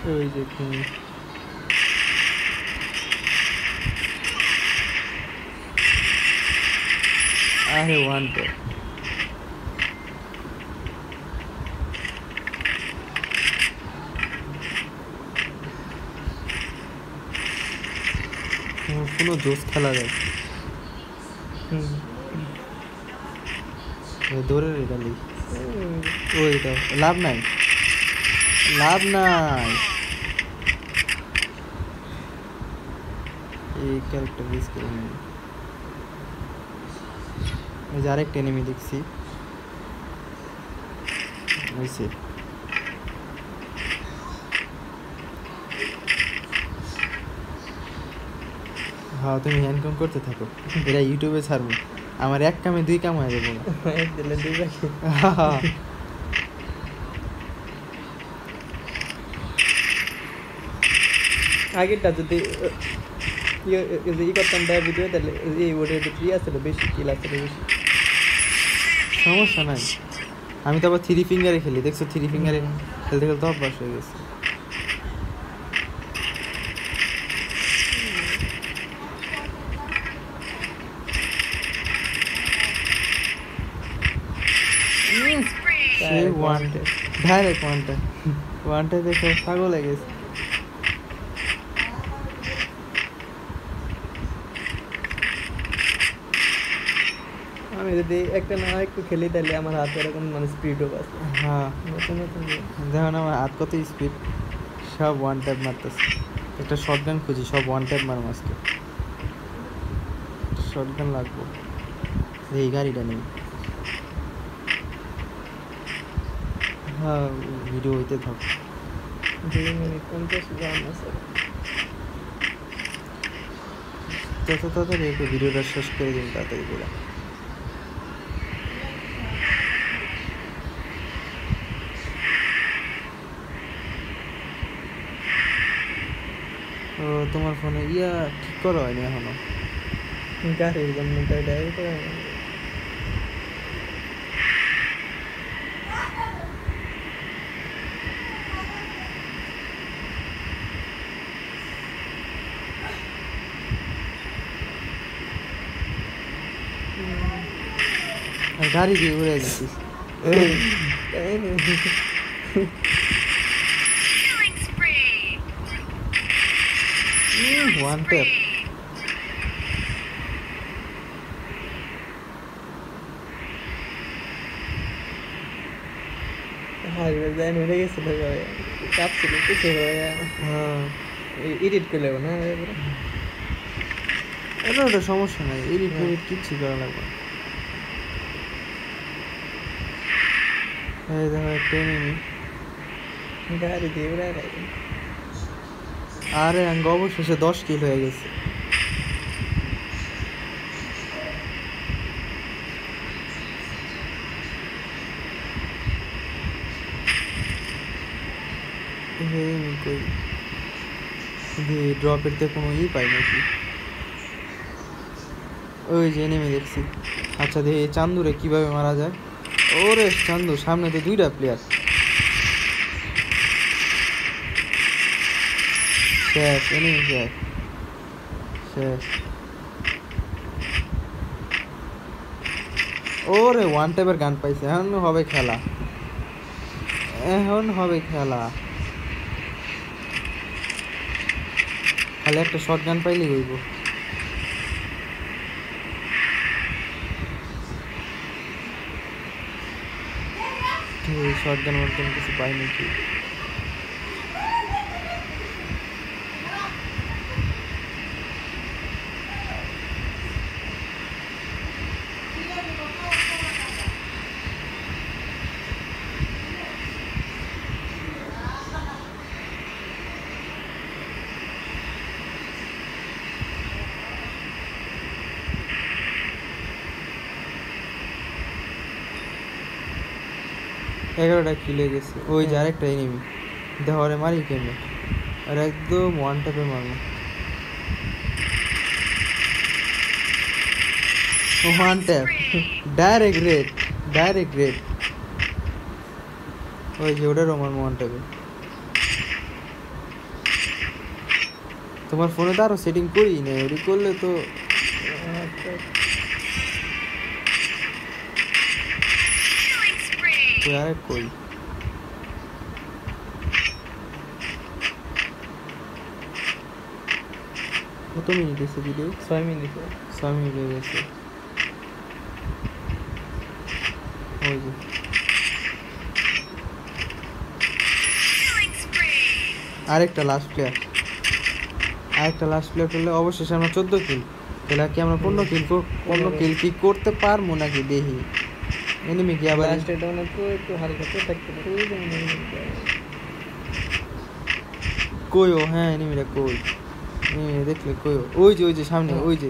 ওই যে তুমি আরে ওয়ান্টেড কোনো জোস খেলা যায় দৌড়ের গালি ওই তো লাভ নাই এই ক্যারেক্টার ইউজ করে নেই ওই যে আরেকটা এনিমি দেখছি হয়েছে হ্যাঁ তুমি হ্যান্ডকম করতে থাকো এরা ইউটিউবে ছাড়বো আমার এক কামে দুই কাম হয়ে যাবো আগেরটা যদি ই করতাম দেয় ভিডিও তাহলে এই ওটা ফ্রি আসলে বেশি কিল আসলে বেশি সমস্যা নাই আমি তো আবার থ্রি ফিঙ্গারে খেলি দেখছো থ্রি ফিঙ্গারে খেলতে খেলতে অভ্যাস হয়ে গেছে ডাইরেক্ট ওয়ানটা দেখে পাগল হয়ে গেছে আমি যদি একটা না একটু খেলি তাহলে আমার হাতে এরকম মানে স্পিডও আছে হ্যাঁ নতুন নতুন দেখুন আমার হাত কত স্পিড সব ওয়ান ট্যাপ মারতেছে একটা শর্টগান খুঁজি সব ওয়ান ট্যাপ মারো আজকে শর্টগান লাগবো এই গাড়িটা নেই হ্যাঁ ভিডিও হইতে থাক 2 মিনিট 50 গ্রাম আছে তত তাড়াতাড়ি একটু ভিডিওটা শেষ করে দিন তাড়াতাড়ি করে ও তোমার ফোনে ঠিক করা হয়নি এখনো গাড়ির জন্য তাই ডাইরেক্ট গাড়ি দিয়ে উড়ে গেছিস ওয়ান ট্যাপ হাসবে জানি উঠে গেছিল কাঁপছিল কিছু হ্যাঁ এডিট করলে না এটা ওটা সমস্যা নাই এডিট ফেডিট কিচ্ছু করা লাগবে এই দেখো একটা এনিমি গাড়ি দিয়ে উড়ে আরে আঙ্গ অবশেষে 10 কিল হয়ে গেছে ড্রপের তো কোনো পাই নাকি ওই যে নেমে দেখছি আচ্ছা দেখি চান্দুরে কিভাবে মারা যায় ওরে চান্দু সামনে তো 2টা প্লেয়ার শেষ এনিমি শেষ ওরে ওয়ান টাইপের গান পাইছে এখন হবে খেলা খালি একটা শর্ট গান পাইলেই হইব শর্ট গান কিছু পাই নাকি এগারোটা কিলে গেছে ওই যে আরেকটা এনিমি দেওয়ারে মারি কেমন আর একদম ওয়ান ট্যাপে মারবো ওয়ান ট্যাপ ডাইরেক্ট রেড ওই যে ওটারও মারবো ওয়ান ট্যাপে তোমার ফোনে তো আরো সেটিং করি না, ওটি করলে তো কই আরেক কই কত মিনিট হয়েছে ভিডিও? 6 মিনিট 6 মিনিট হয়ে গেছে। ওই যে আরেকটা লাস্ট প্লেয়ার করলে অবশেষে আমরা 14 কিল। তাহলে কি আমরা 15 কিল কি করতে পারবো নাকি দেখি। এনিমি কি আবার লাস্ট এটা মানে তো একটু হালকা তো থাকতে পারে ওই যে কই ও? হ্যাঁ এনিমিটা কই? দেখলে কই ও? ওই যে সামনে ওই যে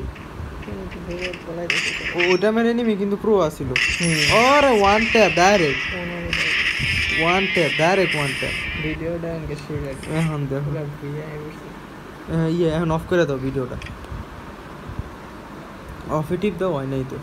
ওটা মেরে এনিমি কিন্তু প্রো আসিল। আরে ওয়ান ট্যাপ ডাইরেক্ট ভিডিওটা আমাকে শুরু রাখি এখন দেখো পুরো এখন অফ করে দাও ভিডিওটা। অফে টিপ দাও হয় নাই তো।